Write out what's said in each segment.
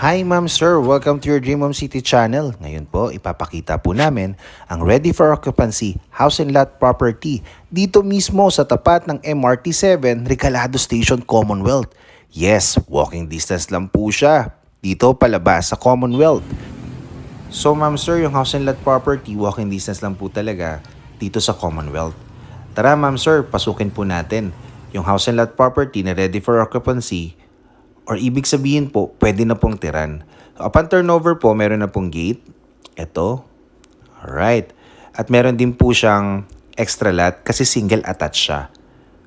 Hi ma'am sir, welcome to your Dream Home City channel. Ngayon po, ipapakita po namin ang ready for occupancy house and lot property dito mismo sa tapat ng MRT7 Recalado Station, Commonwealth. Yes, walking distance lang po siya dito palabas sa Commonwealth. So ma'am sir, yung house and lot property, walking distance lang po talaga dito sa Commonwealth. Tara ma'am sir, pasukin po natin yung house and lot property na ready for occupancy. Or ibig sabihin po, pwede na pong tiran. So, upon turnover po, meron na pong gate. Ito. Alright. At meron din po siyang extra lot kasi single attached siya.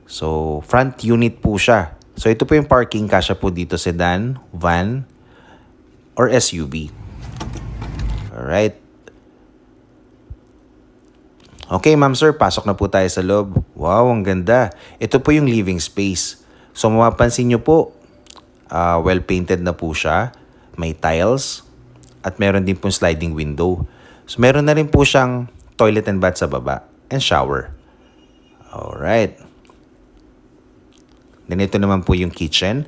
So, front unit po siya. So, ito po yung parking. Kasya po dito sedan, van, or SUV. Alright. Okay, ma'am sir, pasok na po tayo sa loob. Wow, ang ganda. Ito po yung living space. So, mapapansin nyo po, well painted na po siya, may tiles, at meron din pong sliding window. So meron na rin po siyang toilet and bath sa baba, and shower. Alright. Then ito naman po yung kitchen.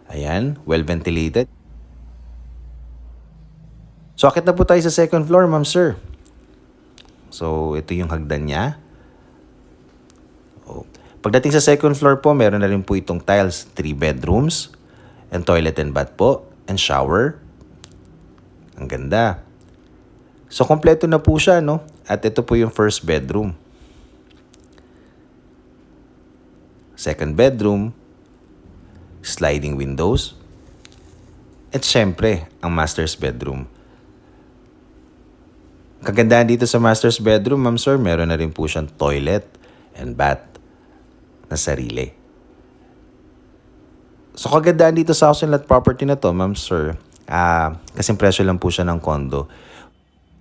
Ayan, well ventilated. So akit na po tayo sa second floor, ma'am sir. So ito yung hagdan niya. Pagdating sa second floor po, meron na rin po itong tiles, 3 bedrooms, and toilet and bath po, and shower. Ang ganda. So, kompleto na po siya, no? At ito po yung first bedroom. Second bedroom, sliding windows, at syempre, ang master's bedroom. Kagandahan dito sa master's bedroom, ma'am sir, meron na rin po siyang toilet and bath na sarili. So kagandahan dito sa house and lot property na to, ma'am sir, kasing presyo lang po siya ng condo.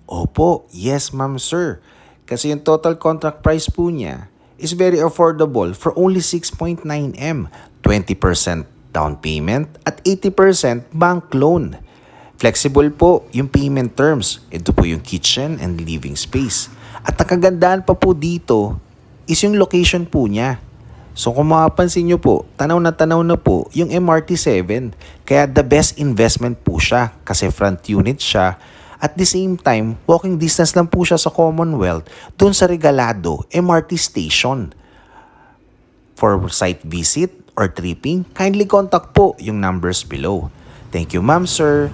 Opo, yes ma'am sir. Kasi yung total contract price po niya is very affordable for only 6.9M, 20% down payment at 80% bank loan. Flexible po yung payment terms. Ito po yung kitchen and living space. At ang kagandahan pa po dito is yung location po niya. So kung mapapansin nyo po, tanaw na po yung MRT7. Kaya the best investment po siya kasi front unit siya. At the same time, walking distance lang po siya sa Commonwealth doon sa Regalado MRT Station. For site visit or tripping, kindly contact po yung numbers below. Thank you ma'am sir.